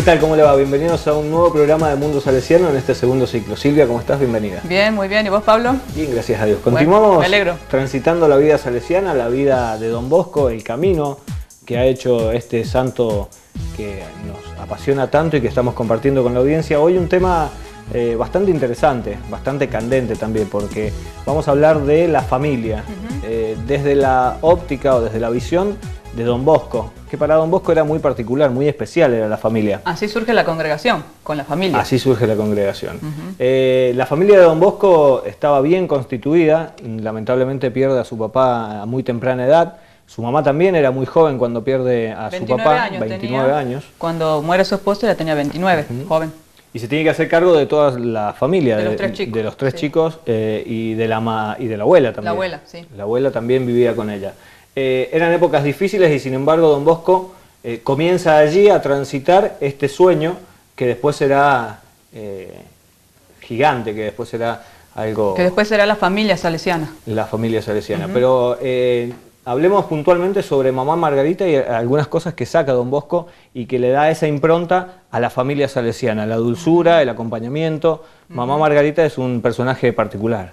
¿Qué tal? ¿Cómo le va? Bienvenidos a un nuevo programa de Mundo Salesiano en este segundo ciclo. Silvia, ¿cómo estás? Bienvenida. Bien, muy bien. ¿Y vos, Pablo? Bien, gracias a Dios. Continuamos me alegro. transitando la vida salesiana, la vida de Don Bosco, el camino que ha hecho este santo que nos apasiona tanto y que estamos compartiendo con la audiencia. Hoy un tema bastante interesante, bastante candente también, porque vamos a hablar de la familia, desde la óptica o desde la visión de Don Bosco, que para Don Bosco era muy particular, muy especial era la familia. Así surge la congregación, con la familia. Así surge la congregación. La familia de Don Bosco estaba bien constituida, lamentablemente pierde a su papá a muy temprana edad. Su mamá también era muy joven cuando pierde a su papá, 29 años. Cuando muere su esposo ella tenía 29, joven. Y se tiene que hacer cargo de toda la familia, de los tres chicos, y de la abuela también. La abuela, sí. La abuela también vivía con ella. Eran épocas difíciles y sin embargo Don Bosco comienza allí a transitar este sueño que después será gigante, que después será algo... Que después será la familia salesiana. La familia salesiana. Pero hablemos puntualmente sobre Mamá Margarita y algunas cosas que saca Don Bosco y que le da esa impronta a la familia salesiana, la dulzura, el acompañamiento. Mamá Margarita es un personaje particular.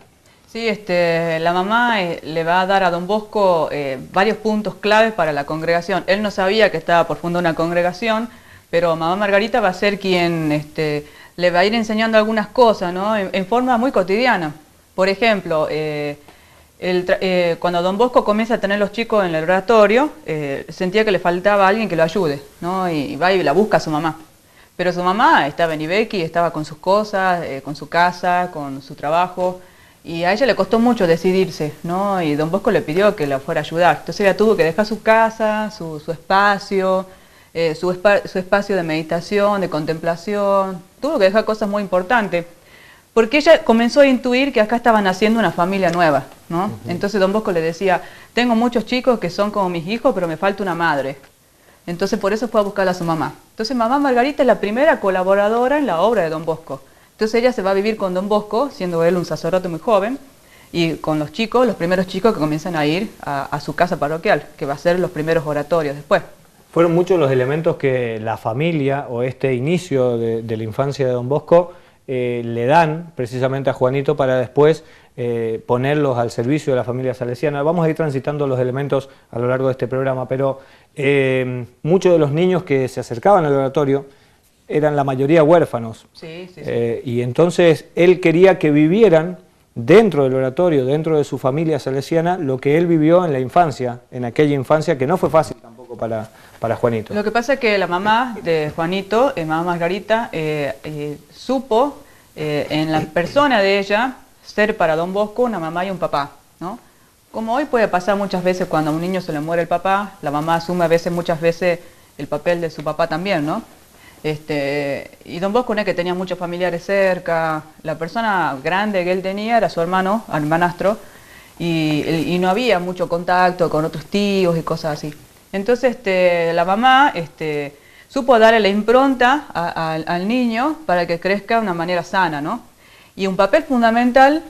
Sí, la mamá le va a dar a Don Bosco varios puntos claves para la congregación. Él no sabía que estaba por fundar una congregación, pero Mamá Margarita va a ser quien le va a ir enseñando algunas cosas, ¿no? En forma muy cotidiana. Por ejemplo, cuando Don Bosco comienza a tener los chicos en el oratorio, sentía que le faltaba alguien que lo ayude, ¿no? Y va y la busca a su mamá. Pero su mamá estaba en Ibequi, estaba con sus cosas, con su casa, con su trabajo. Y a ella le costó mucho decidirse, ¿no? Y Don Bosco le pidió que la fuera a ayudar. Entonces ella tuvo que dejar su casa, su espacio, su espacio de meditación, de contemplación. Tuvo que dejar cosas muy importantes. Porque ella comenzó a intuir que acá estaban haciendo una familia nueva, ¿no? Entonces Don Bosco le decía, tengo muchos chicos que son como mis hijos, pero me falta una madre. Entonces por eso fue a buscar a su mamá. Entonces Mamá Margarita es la primera colaboradora en la obra de Don Bosco. Entonces ella se va a vivir con Don Bosco, siendo él un sacerdote muy joven, y con los chicos, los primeros chicos que comienzan a ir a su casa parroquial, que va a ser los primeros oratorios después. Fueron muchos los elementos que la familia o este inicio de la infancia de Don Bosco le dan precisamente a Juanito para después ponerlos al servicio de la familia salesiana. Vamos a ir transitando los elementos a lo largo de este programa, pero muchos de los niños que se acercaban al oratorio eran la mayoría huérfanos. Sí. Y entonces él quería que vivieran dentro del oratorio, dentro de su familia salesiana, lo que él vivió en la infancia, en aquella infancia que no fue fácil tampoco para Juanito. Lo que pasa es que la mamá de Juanito, Mamá Margarita, supo en la persona de ella ser para Don Bosco una mamá y un papá, ¿no? Como hoy puede pasar muchas veces cuando a un niño se le muere el papá, la mamá asume muchas veces el papel de su papá también, ¿no? Y Don Bosco no es que tenía muchos familiares cerca, la persona grande que él tenía era su hermano, hermanastro, y no había mucho contacto con otros tíos y cosas así. Entonces la mamá supo darle la impronta al niño para que crezca de una manera sana, ¿no? Y un papel fundamental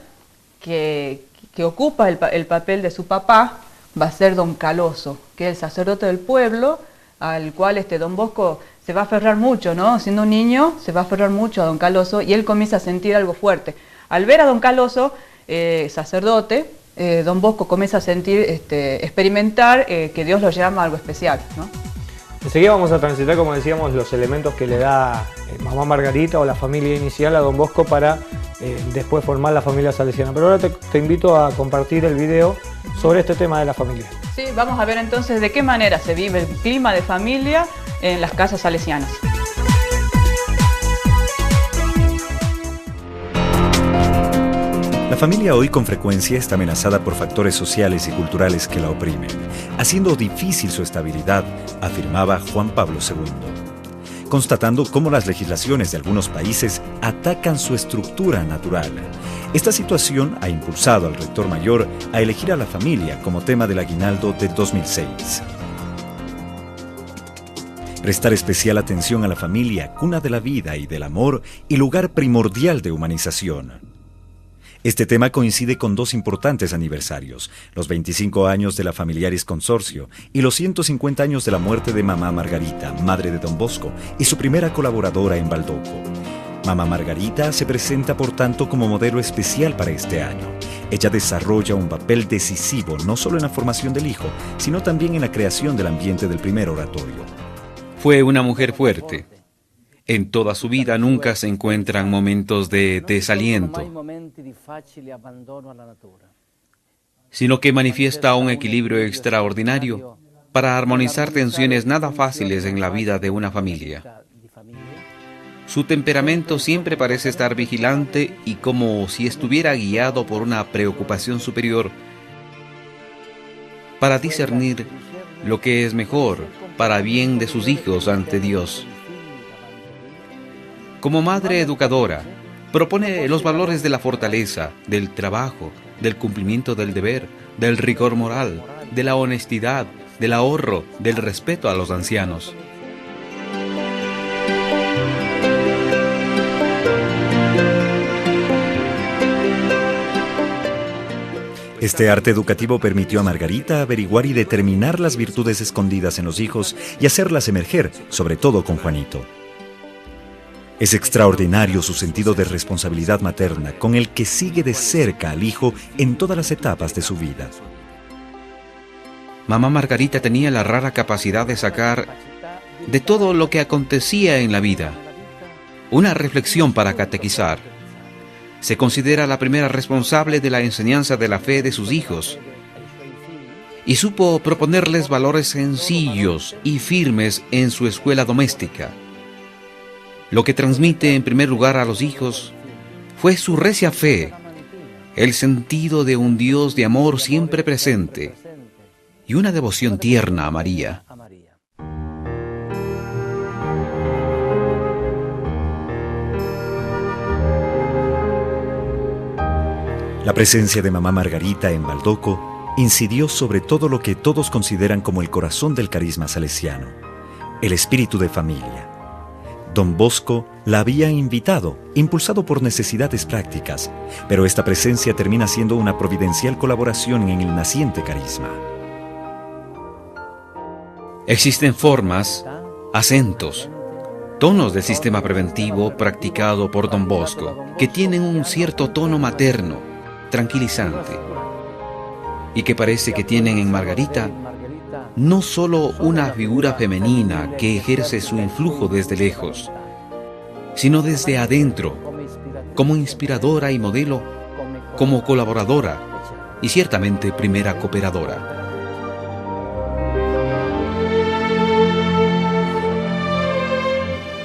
que ocupa el papel de su papá va a ser Don Caloso, que es el sacerdote del pueblo, al cual Don Bosco se va a aferrar mucho, ¿no? Siendo un niño, se va a aferrar mucho a Don Caloso y él comienza a sentir algo fuerte. Al ver a Don Caloso, sacerdote, Don Bosco comienza a sentir, experimentar que Dios lo llama a algo especial, ¿no? Enseguida vamos a transitar, como decíamos, los elementos que le da Mamá Margarita o la familia inicial a Don Bosco para después formar la familia salesiana. Pero ahora te invito a compartir el video sobre este tema de la familia. Sí, vamos a ver entonces de qué manera se vive el clima de familia en las casas salesianas. La familia hoy con frecuencia está amenazada por factores sociales y culturales que la oprimen, haciendo difícil su estabilidad, afirmaba Juan Pablo II, constatando cómo las legislaciones de algunos países atacan su estructura natural. Esta situación ha impulsado al rector mayor a elegir a la familia como tema del aguinaldo de 2006. Prestar especial atención a la familia, cuna de la vida y del amor y lugar primordial de humanización. Este tema coincide con dos importantes aniversarios, los 25 años de la Familiaris Consorcio y los 150 años de la muerte de Mamá Margarita, madre de Don Bosco y su primera colaboradora en Baldoco. Mamá Margarita se presenta por tanto como modelo especial para este año. Ella desarrolla un papel decisivo no solo en la formación del hijo, sino también en la creación del ambiente del primer oratorio. Fue una mujer fuerte. En toda su vida nunca se encuentran momentos de desaliento, sino que manifiesta un equilibrio extraordinario para armonizar tensiones nada fáciles en la vida de una familia. Su temperamento siempre parece estar vigilante y como si estuviera guiado por una preocupación superior para discernir lo que es mejor para bien de sus hijos ante Dios. Como madre educadora, propone los valores de la fortaleza, del trabajo, del cumplimiento del deber, del rigor moral, de la honestidad, del ahorro, del respeto a los ancianos. Este arte educativo permitió a Margarita averiguar y determinar las virtudes escondidas en los hijos y hacerlas emerger, sobre todo con Juanito. Es extraordinario su sentido de responsabilidad materna, con el que sigue de cerca al hijo en todas las etapas de su vida. Mamá Margarita tenía la rara capacidad de sacar de todo lo que acontecía en la vida una reflexión para catequizar. Se considera la primera responsable de la enseñanza de la fe de sus hijos y supo proponerles valores sencillos y firmes en su escuela doméstica. Lo que transmite en primer lugar a los hijos fue su recia fe, el sentido de un Dios de amor siempre presente y una devoción tierna a María. La presencia de Mamá Margarita en Baldoco incidió sobre todo lo que todos consideran como el corazón del carisma salesiano, el espíritu de familia. Don Bosco la había invitado, impulsado por necesidades prácticas, pero esta presencia termina siendo una providencial colaboración en el naciente carisma. Existen formas, acentos, tonos del sistema preventivo practicado por Don Bosco que tienen un cierto tono materno, tranquilizante, y que parece que tienen en Margarita no solo una figura femenina que ejerce su influjo desde lejos, sino desde adentro, como inspiradora y modelo, como colaboradora y ciertamente primera cooperadora.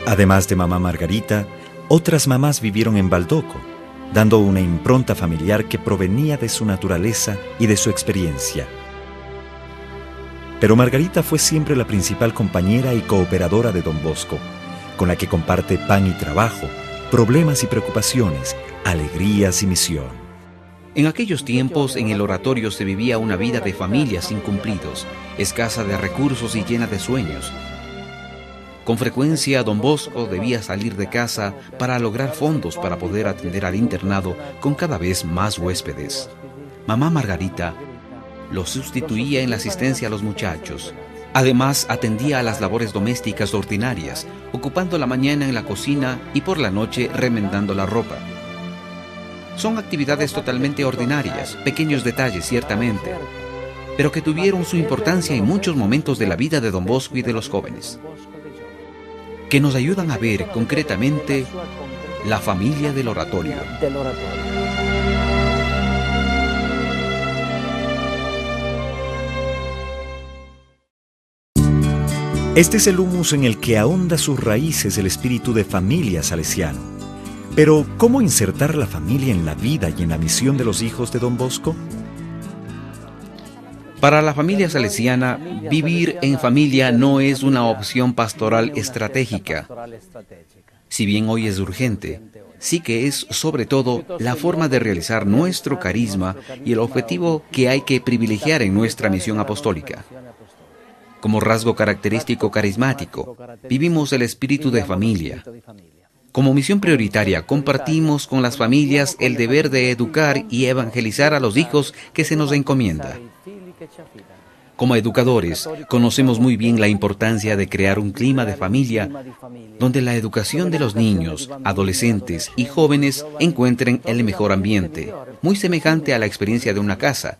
Además de Mamá Margarita, otras mamás vivieron en Baldoco, dando una impronta familiar que provenía de su naturaleza y de su experiencia. Pero Margarita fue siempre la principal compañera y cooperadora de Don Bosco, con la que comparte pan y trabajo, problemas y preocupaciones, alegrías y misión. En aquellos tiempos en el oratorio se vivía una vida de familias incumplidos, escasa de recursos y llena de sueños. Con frecuencia Don Bosco debía salir de casa para lograr fondos para poder atender al internado con cada vez más huéspedes. Mamá Margarita lo sustituía en la asistencia a los muchachos. Además, atendía a las labores domésticas ordinarias, ocupando la mañana en la cocina y por la noche remendando la ropa. Son actividades totalmente ordinarias, pequeños detalles ciertamente, pero que tuvieron su importancia en muchos momentos de la vida de Don Bosco y de los jóvenes, que nos ayudan a ver concretamente la familia del oratorio. Este es el humus en el que ahonda sus raíces el espíritu de familia salesiano. Pero, ¿cómo insertar la familia en la vida y en la misión de los hijos de Don Bosco? Para la familia salesiana, vivir en familia no es una opción pastoral estratégica. Si bien hoy es urgente, sí que es sobre todo la forma de realizar nuestro carisma y el objetivo que hay que privilegiar en nuestra misión apostólica. Como rasgo característico carismático, vivimos el espíritu de familia. Como misión prioritaria, compartimos con las familias el deber de educar y evangelizar a los hijos que se nos encomienda. Como educadores, conocemos muy bien la importancia de crear un clima de familia donde la educación de los niños, adolescentes y jóvenes encuentren el mejor ambiente, muy semejante a la experiencia de una casa,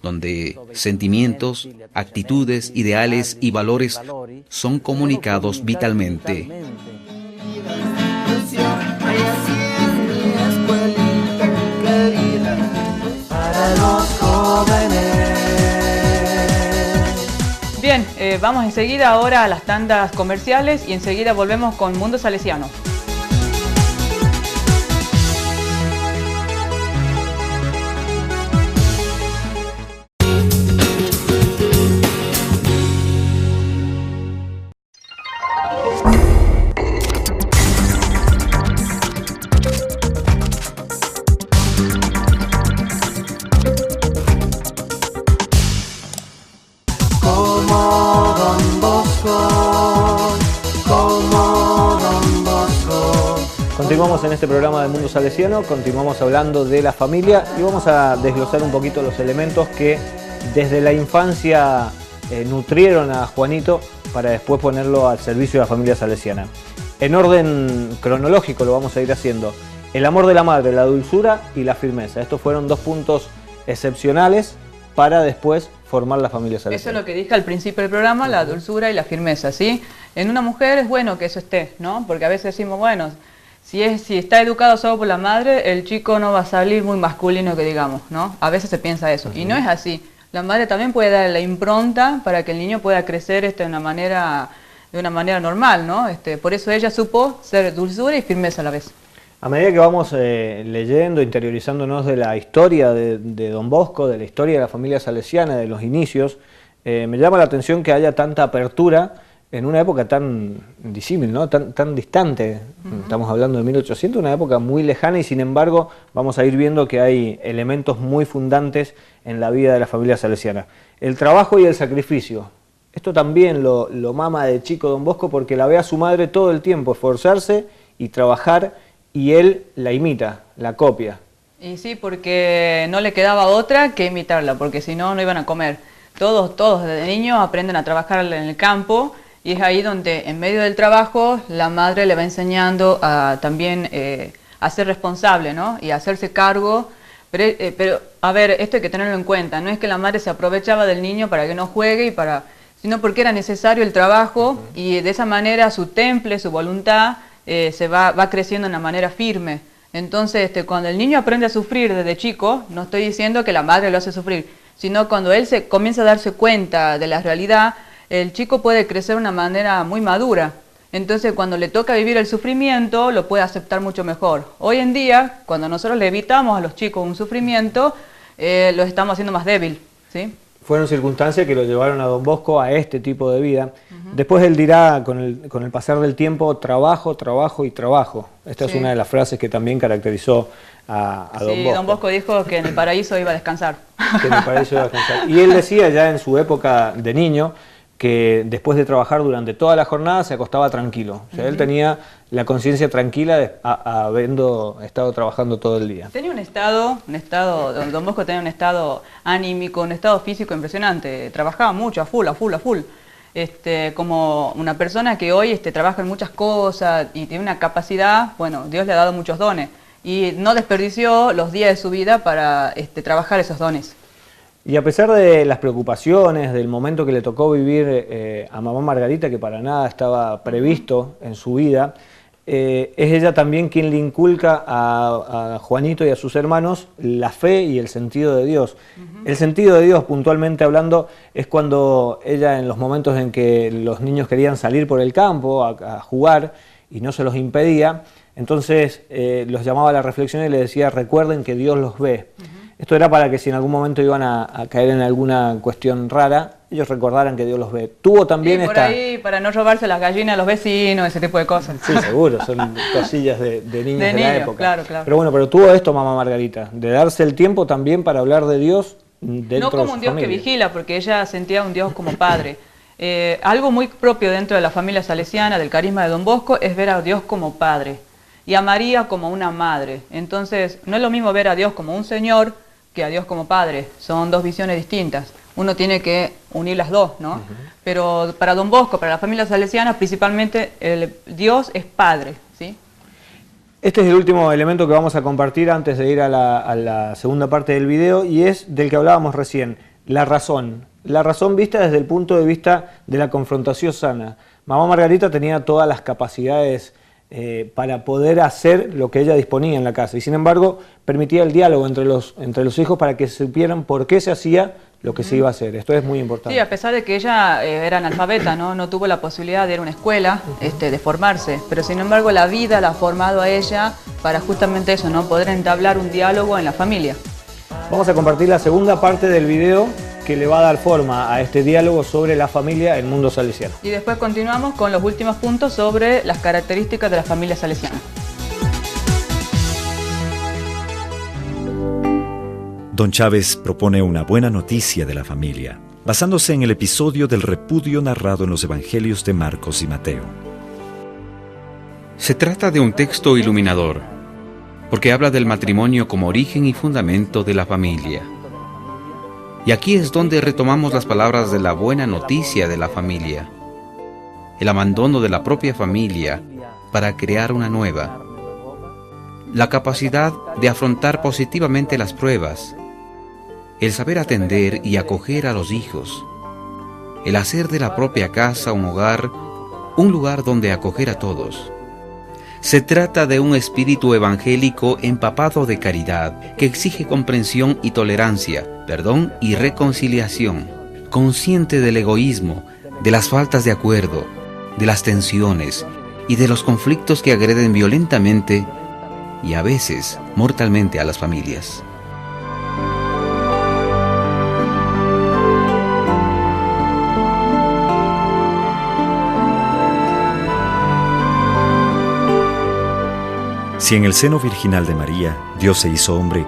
donde sentimientos, actitudes, ideales y valores son comunicados vitalmente. Bien, vamos enseguida ahora a las tandas comerciales y enseguida volvemos con Mundo Salesiano. Continuamos en este programa de Mundo Salesiano, continuamos hablando de la familia y vamos a desglosar un poquito los elementos que desde la infancia nutrieron a Juanito para después ponerlo al servicio de la familia salesiana. En orden cronológico lo vamos a ir haciendo. El amor de la madre, la dulzura y la firmeza. Estos fueron dos puntos excepcionales para después formar la familia salesiana. Eso es lo que dije al principio del programa, la dulzura y la firmeza, ¿sí? En una mujer es bueno que eso esté, ¿no? Porque a veces decimos, bueno, si está educado solo por la madre, el chico no va a salir muy masculino, que digamos, ¿no? A veces se piensa eso, y no es así. La madre también puede dar la impronta para que el niño pueda crecer de una manera normal, ¿no? Por eso ella supo ser dulzura y firmeza a la vez. A medida que vamos leyendo, interiorizándonos de la historia de Don Bosco, de la historia de la familia salesiana, de los inicios, me llama la atención que haya tanta apertura en una época tan disímil, ¿no? tan distante. Estamos hablando de 1800, una época muy lejana, y sin embargo vamos a ir viendo que hay elementos muy fundantes en la vida de la familia salesiana. El trabajo y el sacrificio. Esto también lo mama de chico Don Bosco, porque la ve a su madre todo el tiempo esforzarse y trabajar, y él la imita, la copia. Y sí, porque no le quedaba otra que imitarla, porque si no, no iban a comer. Todos desde niños aprenden a trabajar en el campo, y es ahí donde en medio del trabajo la madre le va enseñando a también a ser responsable, ¿no? Y a hacerse cargo. Pero a ver, esto hay que tenerlo en cuenta. No es que la madre se aprovechaba del niño para que no juegue, sino porque era necesario el trabajo, y de esa manera su temple, su voluntad, se va creciendo de una manera firme. Entonces, cuando el niño aprende a sufrir desde chico, no estoy diciendo que la madre lo hace sufrir, sino cuando él comienza a darse cuenta de la realidad, el chico puede crecer de una manera muy madura. Entonces, cuando le toca vivir el sufrimiento, lo puede aceptar mucho mejor. Hoy en día, cuando nosotros le evitamos a los chicos un sufrimiento, los estamos haciendo más débil, ¿sí? Fueron circunstancias que lo llevaron a Don Bosco a este tipo de vida. Después él dirá, con el pasar del tiempo, trabajo, trabajo y trabajo. Esta es una de las frases que también caracterizó a Don Bosco. Sí, Don Bosco dijo que en el paraíso iba a descansar. Que en el paraíso iba a descansar. Y él decía ya en su época de niño que después de trabajar durante toda la jornada se acostaba tranquilo. O sea, él tenía la conciencia tranquila habiendo estado trabajando todo el día. Tenía un estado, Don Bosco tenía un estado anímico, un estado físico impresionante. Trabajaba mucho, a full. Como una persona que hoy trabaja en muchas cosas y tiene una capacidad, bueno, Dios le ha dado muchos dones. Y no desperdició los días de su vida para trabajar esos dones. Y a pesar de las preocupaciones, del momento que le tocó vivir a mamá Margarita, que para nada estaba previsto en su vida, es ella también quien le inculca a Juanito y a sus hermanos la fe y el sentido de Dios. El sentido de Dios, puntualmente hablando, es cuando ella, en los momentos en que los niños querían salir por el campo a jugar y no se los impedía, entonces los llamaba a la reflexión y les decía: recuerden que Dios los ve. Esto era para que si en algún momento iban a caer en alguna cuestión rara, ellos recordaran que Dios los ve. Tuvo también por ahí, para no robarse las gallinas a los vecinos, ese tipo de cosas. Sí, seguro, son cosillas de niños de la época. Claro. Pero tuvo esto mamá Margarita, de darse el tiempo también para hablar de Dios dentro de su familia. No como un Dios que vigila, porque ella sentía a un Dios como padre. Algo muy propio dentro de la familia salesiana, del carisma de Don Bosco, es ver a Dios como Padre y a María como una madre. Entonces, no es lo mismo ver a Dios como un Señor que a Dios como Padre. Son dos visiones distintas. Uno tiene que unir las dos, ¿no? Pero para Don Bosco, para la familia salesiana, principalmente Dios es Padre, ¿sí? Este es el último elemento que vamos a compartir antes de ir a la segunda parte del video, y es del que hablábamos recién, la razón. La razón vista desde el punto de vista de la confrontación sana. Mamá Margarita tenía todas las capacidades para poder hacer lo que ella disponía en la casa, y sin embargo permitía el diálogo entre los hijos para que supieran por qué se hacía lo que se iba a hacer. Esto es muy importante. Sí, a pesar de que ella era analfabeta, no tuvo la posibilidad de ir a una escuela, de formarse, pero sin embargo la vida la ha formado a ella para justamente eso, ¿no? Poder entablar un diálogo en la familia. Vamos a compartir la segunda parte del video que le va a dar forma a este diálogo sobre la familia en el mundo salesiano. Y después continuamos con los últimos puntos sobre las características de la familia salesiana. Don Chávez propone una buena noticia de la familia, basándose en el episodio del repudio narrado en los evangelios de Marcos y Mateo. Se trata de un texto iluminador, porque habla del matrimonio como origen y fundamento de la familia. Y aquí es donde retomamos las palabras de la buena noticia de la familia. El abandono de la propia familia para crear una nueva. La capacidad de afrontar positivamente las pruebas. El saber atender y acoger a los hijos. El hacer de la propia casa un hogar, un lugar donde acoger a todos. Se trata de un espíritu evangélico empapado de caridad, que exige comprensión y tolerancia, perdón y reconciliación, consciente del egoísmo, de las faltas de acuerdo, de las tensiones y de los conflictos que agreden violentamente y a veces mortalmente a las familias. Si en el seno virginal de María Dios se hizo hombre,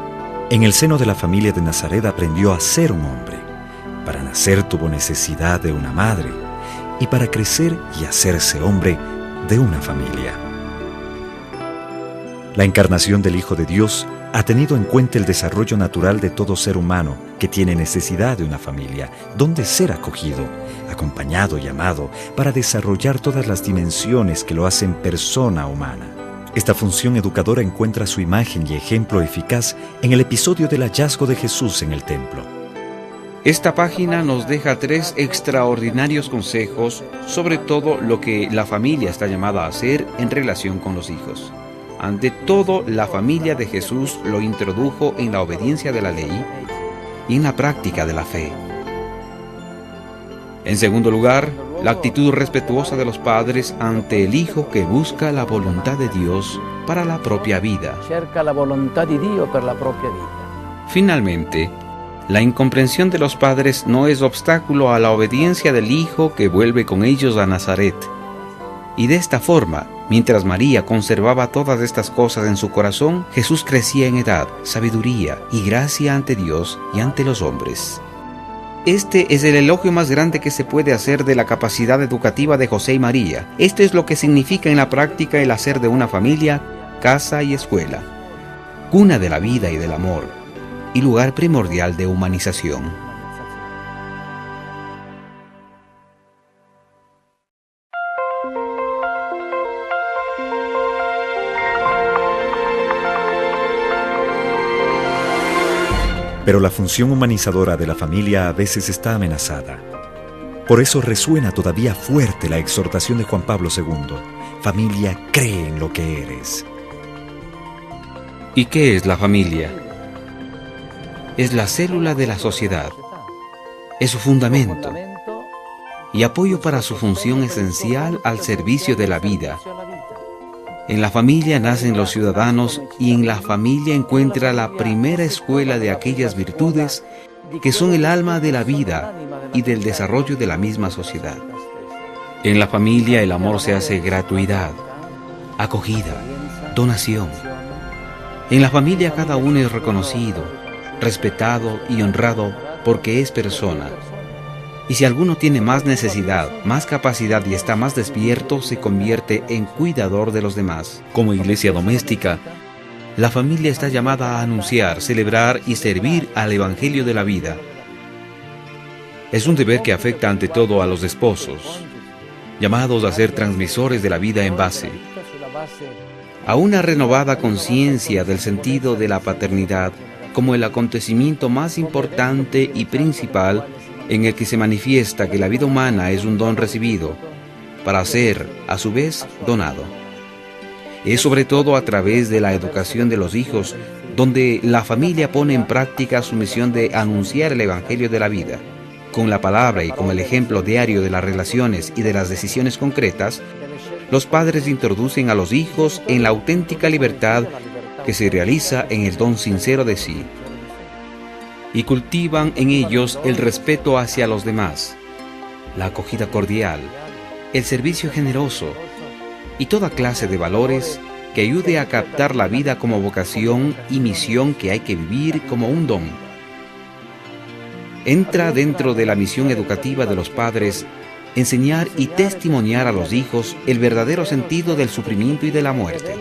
en el seno de la familia de Nazaret aprendió a ser un hombre. Para nacer tuvo necesidad de una madre, y para crecer y hacerse hombre de una familia. La encarnación del Hijo de Dios ha tenido en cuenta el desarrollo natural de todo ser humano que tiene necesidad de una familia, donde ser acogido, acompañado y amado para desarrollar todas las dimensiones que lo hacen persona humana. Esta función educadora encuentra su imagen y ejemplo eficaz en el episodio del hallazgo de Jesús en el templo. Esta página nos deja 3 extraordinarios consejos sobre todo lo que la familia está llamada a hacer en relación con los hijos. Ante todo, la familia de Jesús lo introdujo en la obediencia de la ley y en la práctica de la fe. En segundo lugar, la actitud respetuosa de los padres ante el hijo que busca la voluntad de Dios para la propia vida. Cerca la voluntad de Dios para la propia vida. Finalmente, la incomprensión de los padres no es obstáculo a la obediencia del hijo que vuelve con ellos a Nazaret. Y de esta forma, mientras María conservaba todas estas cosas en su corazón, Jesús crecía en edad, sabiduría y gracia ante Dios y ante los hombres. Este es el elogio más grande que se puede hacer de la capacidad educativa de José y María. Esto es lo que significa en la práctica el hacer de una familia, casa y escuela, cuna de la vida y del amor, y lugar primordial de humanización. Pero la función humanizadora de la familia a veces está amenazada. Por eso resuena todavía fuerte la exhortación de Juan Pablo II. Familia, cree en lo que eres. ¿Y qué es la familia? Es la célula de la sociedad. Es su fundamento y apoyo para su función esencial al servicio de la vida. En la familia nacen los ciudadanos y en la familia encuentra la primera escuela de aquellas virtudes que son el alma de la vida y del desarrollo de la misma sociedad. En la familia el amor se hace gratuidad, acogida, donación. En la familia cada uno es reconocido, respetado y honrado porque es persona. Y si alguno tiene más necesidad, más capacidad y está más despierto, se convierte en cuidador de los demás. Como iglesia doméstica, la familia está llamada a anunciar, celebrar y servir al Evangelio de la vida. Es un deber que afecta ante todo a los esposos, llamados a ser transmisores de la vida en base a una renovada conciencia del sentido de la paternidad como el acontecimiento más importante y principal en el que se manifiesta que la vida humana es un don recibido para ser, a su vez, donado. Es sobre todo a través de la educación de los hijos donde la familia pone en práctica su misión de anunciar el Evangelio de la vida. Con la palabra y con el ejemplo diario de las relaciones y de las decisiones concretas, los padres introducen a los hijos en la auténtica libertad que se realiza en el don sincero de sí, y cultivan en ellos el respeto hacia los demás, la acogida cordial, el servicio generoso y toda clase de valores que ayude a captar la vida como vocación y misión que hay que vivir como un don. Entra dentro de la misión educativa de los padres enseñar y testimoniar a los hijos el verdadero sentido del sufrimiento y de la muerte.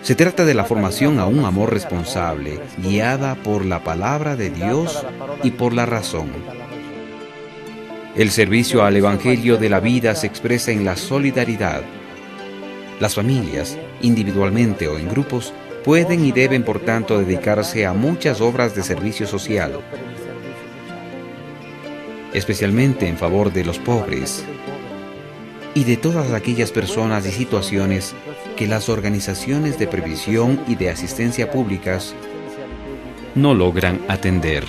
Se trata de la formación a un amor responsable, guiada por la palabra de Dios y por la razón. El servicio al Evangelio de la vida se expresa en la solidaridad. Las familias, individualmente o en grupos, pueden y deben por tanto dedicarse a muchas obras de servicio social, especialmente en favor de los pobres y de todas aquellas personas y situaciones que las organizaciones de previsión y de asistencia públicas no logran atender.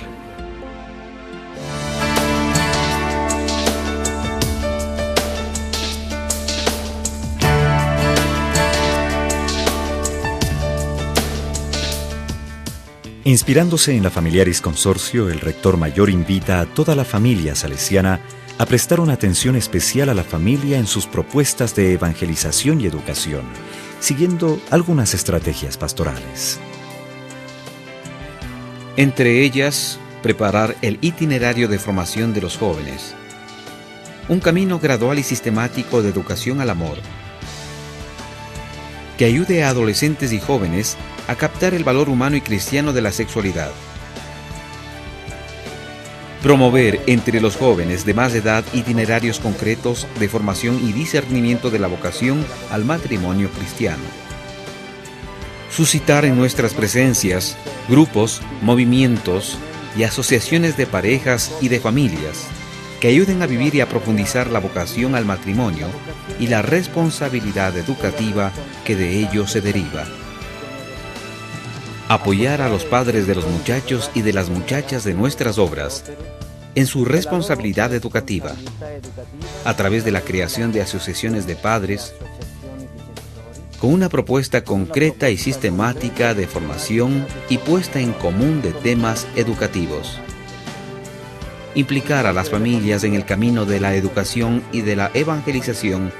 Inspirándose en la Familiaris Consorcio, el rector mayor invita a toda la familia salesiana a prestar una atención especial a la familia en sus propuestas de evangelización y educación, siguiendo algunas estrategias pastorales. Entre ellas, preparar el itinerario de formación de los jóvenes, un camino gradual y sistemático de educación al amor, que ayude a adolescentes y jóvenes a captar el valor humano y cristiano de la sexualidad. Promover entre los jóvenes de más edad itinerarios concretos de formación y discernimiento de la vocación al matrimonio cristiano. Suscitar en nuestras presencias grupos, movimientos y asociaciones de parejas y de familias que ayuden a vivir y a profundizar la vocación al matrimonio y la responsabilidad educativa que de ello se deriva. Apoyar a los padres de los muchachos y de las muchachas de nuestras obras en su responsabilidad educativa, a través de la creación de asociaciones de padres, con una propuesta concreta y sistemática de formación y puesta en común de temas educativos. Implicar a las familias en el camino de la educación y de la evangelización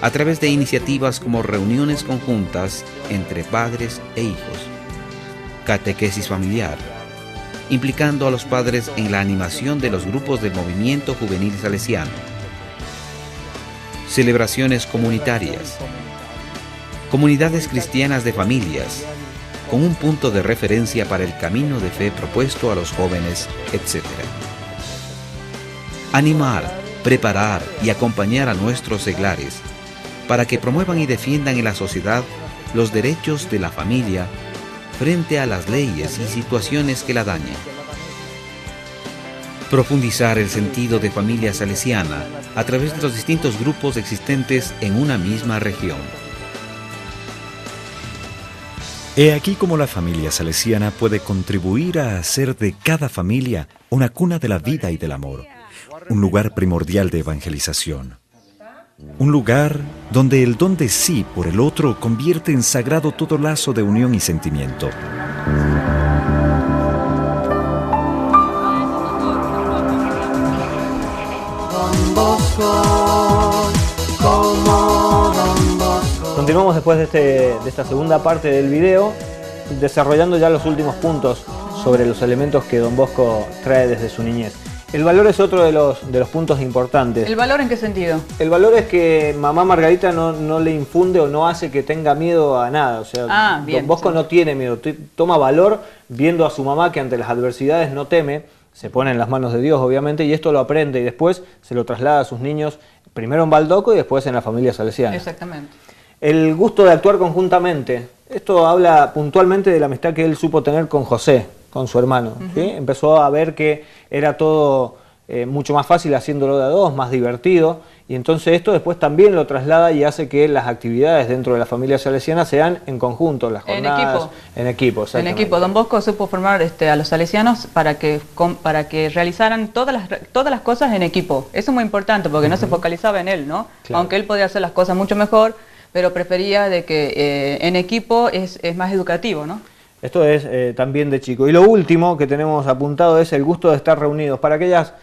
a través de iniciativas como reuniones conjuntas entre padres e hijos. Catequesis familiar, implicando a los padres en la animación de los grupos del movimiento juvenil salesiano. Celebraciones comunitarias, comunidades cristianas de familias, con un punto de referencia para el camino de fe propuesto a los jóvenes, etc. Animar, preparar y acompañar a nuestros seglares para que promuevan y defiendan en la sociedad los derechos de la familia frente a las leyes y situaciones que la dañen. Profundizar el sentido de familia salesiana a través de los distintos grupos existentes en una misma región. He aquí cómo la familia salesiana puede contribuir a hacer de cada familia una cuna de la vida y del amor, un lugar primordial de evangelización. Un lugar donde el don de sí por el otro convierte en sagrado todo lazo de unión y sentimiento. Don Bosco, como Don Bosco. Continuamos después de esta segunda parte del video, desarrollando ya los últimos puntos sobre los elementos que Don Bosco trae desde su niñez. El valor es otro de los puntos importantes. ¿El valor en qué sentido? El valor es que mamá Margarita no le infunde o no hace que tenga miedo a nada. O sea, bien, Don Bosco sí. no tiene miedo, toma valor viendo a su mamá que ante las adversidades no teme, se pone en las manos de Dios obviamente, y esto lo aprende y después se lo traslada a sus niños, primero en Baldoco y después en la familia salesiana. Exactamente. El gusto de actuar conjuntamente, esto habla puntualmente de la amistad que él supo tener con José, con su hermano. ¿Sí? Empezó a ver que era todo mucho más fácil haciéndolo de a dos, más divertido, y entonces esto después también lo traslada y hace que las actividades dentro de la familia salesiana sean en conjunto, las jornadas, en equipo. En equipo. Don Bosco supo formar a los salesianos para que realizaran todas las cosas en equipo. Eso es muy importante porque no se focalizaba en él, ¿no? Claro. Aunque él podía hacer las cosas mucho mejor, pero prefería de que en equipo es más educativo, ¿no? Esto es también de chico. Y lo último que tenemos apuntado es el gusto de estar reunidos. Para aquellas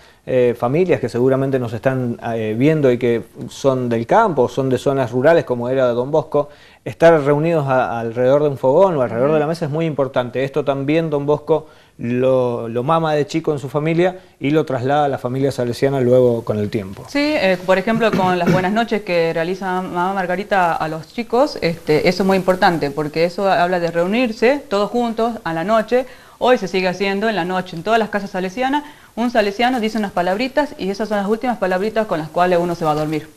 familias que seguramente nos están viendo y que son del campo, son de zonas rurales como era Don Bosco, estar reunidos alrededor de un fogón o alrededor de la mesa es muy importante. Esto también Don Bosco lo mama de chico en su familia y lo traslada a la familia salesiana luego con el tiempo. Sí, por ejemplo, con las buenas noches que realiza mamá Margarita a los chicos, eso es muy importante porque eso habla de reunirse todos juntos a la noche. Hoy se sigue haciendo en la noche, en todas las casas salesianas, un salesiano dice unas palabritas y esas son las últimas palabritas con las cuales uno se va a dormir.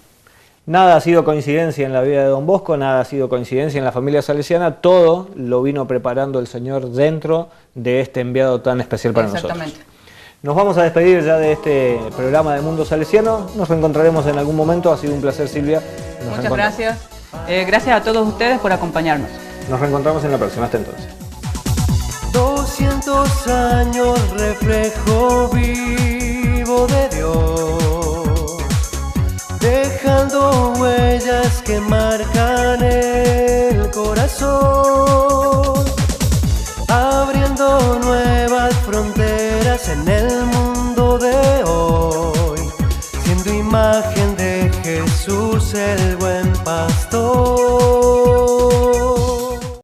Nada ha sido coincidencia en la vida de Don Bosco, nada ha sido coincidencia en la familia salesiana, todo lo vino preparando el Señor dentro de este enviado tan especial para nosotros. Exactamente. Nos vamos a despedir ya de este programa de Mundo Salesiano, nos reencontraremos en algún momento, ha sido un placer, Silvia. Muchas gracias. Gracias a todos ustedes por acompañarnos. Nos reencontramos en la próxima, hasta entonces. 200 años reflejo vivo de Dios, dejando huellas que marcan el corazón, abriendo nuevas fronteras en el mundo de hoy, siendo imagen de Jesús el buen pastor.